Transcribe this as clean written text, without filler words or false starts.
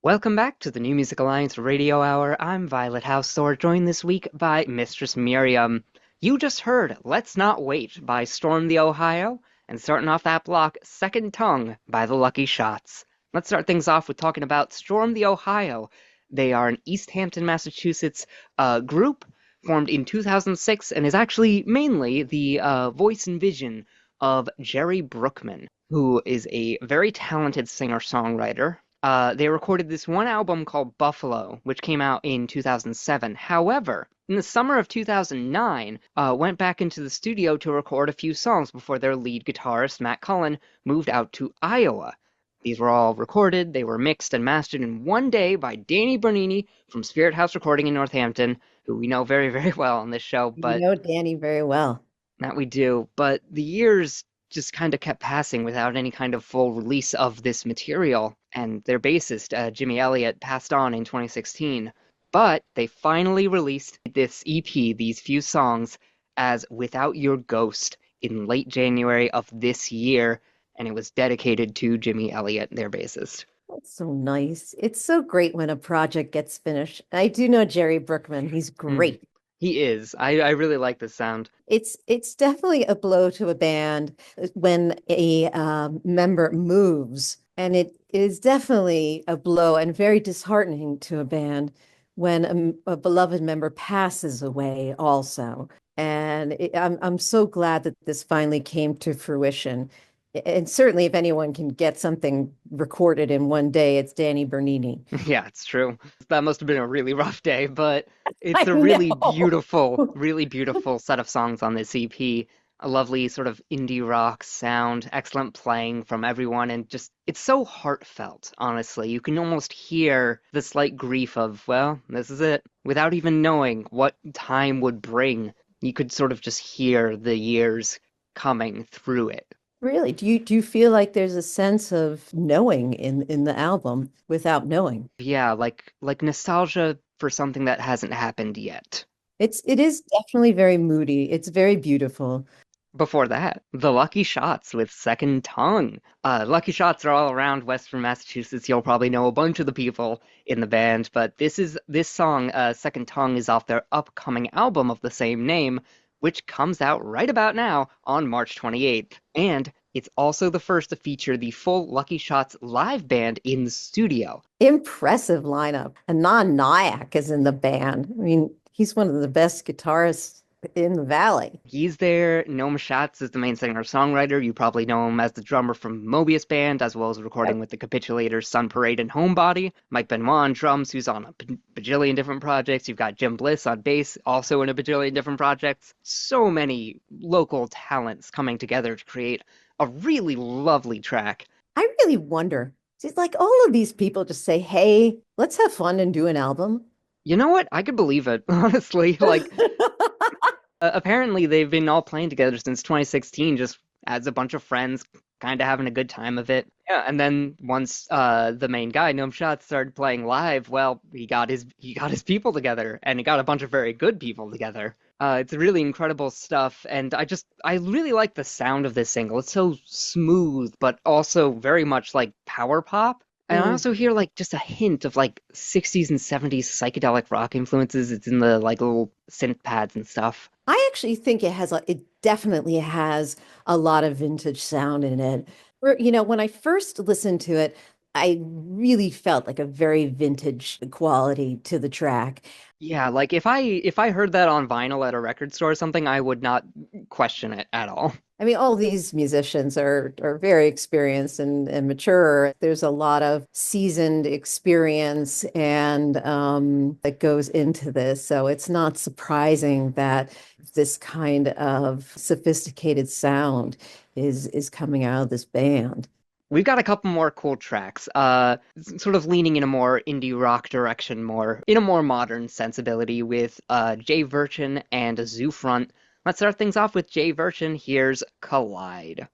Welcome back to the New Music Alliance Radio Hour. I'm Violet Hausthor, joined this week by Mistress Miriam. You just heard Let's Not Wait by Storm the Ohio, and starting off that block, Second Tongue by the Lucky Shots. Let's start things off with talking about Storm the Ohio. They are an East Hampton, Massachusetts group formed in 2006 and is actually mainly the voice and vision of Jerry Brookman, who is a very talented singer-songwriter. They recorded this one album called Buffalo, which came out in 2007. However, in the summer of 2009, went back into the studio to record a few songs before their lead guitarist, Matt Cullen, moved out to Iowa. These were all recorded, they were mixed and mastered in one day by Danny Bernini from Spirit House Recording in Northampton, who we know very, very well on this show, You know Danny very well. that we do. But the years just kind of kept passing without any kind of full release of this material, and their bassist, Jimmy Elliott, passed on in 2016. But they finally released this EP, these few songs, as Without Your Ghost in late January of this year, and it was dedicated to Jimmy Elliott, their bassist. That's so nice. It's so great when a project gets finished. I do know Jerry Brookman. He's Mm. great. He is. I really like this sound. It's definitely a blow to a band when a member moves, and it is definitely a blow and very disheartening to a band when a beloved member passes away also. And I'm so glad that this finally came to fruition. And certainly, if anyone can get something recorded in one day, it's Danny Bernini. Yeah, it's true. That must have been a really rough day, but I it's a know. really beautiful set of songs on this EP. A lovely sort of indie rock sound, excellent playing from everyone, and just it's so heartfelt, honestly. You can almost hear the slight grief of, well, this is it, without even knowing what time would bring. You could sort of just hear the years coming through it. Really, do you feel like there's a sense of knowing in the album without knowing? Yeah, like nostalgia for something that hasn't happened yet. It is definitely very moody. It's very beautiful. Before that, the Lucky Shots with Second Tongue. Lucky Shots are all around Western Massachusetts. You'll probably know a bunch of the people in the band, but this song, Second Tongue, is off their upcoming album of the same name, which comes out right about now on March 28th. And it's also the first to feature the full Lucky Shots live band in the studio. Impressive lineup. Anon Nyack is in the band. I mean, he's one of the best guitarists in the valley. He's there. Noam Schatz is the main singer-songwriter. You probably know him as the drummer from Mobius Band, as well as recording with the Capitulators, Sun Parade, and Homebody. Mike Benoit on drums, who's on a bajillion different projects. You've got Jim Bliss on bass, also in a bajillion different projects. So many local talents coming together to create a really lovely track. I really wonder, it's like all of these people just say, "Hey, let's have fun and do an album." You know what? I could believe it, honestly. Like, apparently, they've been all playing together since 2016, just as a bunch of friends, kind of having a good time of it. Yeah, and then once the main guy, Noam Schatz, started playing live, well, he got his people together, and he got a bunch of very good people together. It's really incredible stuff, and I really like the sound of this single. It's so smooth, but also very much like power pop. And I Mm. also hear like just a hint of like 60s and 70s psychedelic rock influences. It's in the like little synth pads and stuff. I actually think it definitely has a lot of vintage sound in it. When I first listened to it, I really felt like a very vintage quality to the track. Yeah, like if I heard that on vinyl at a record store or something, I would not question it at all. I mean, all these musicians are very experienced and mature. There's a lot of seasoned experience and that goes into this. So it's not surprising that this kind of sophisticated sound is coming out of this band. We've got a couple more cool tracks, sort of leaning in a more indie rock direction, more in a more modern sensibility with Jay Verchin and Zoo Front. Let's start things off with Jay Verchin. Here's Collide.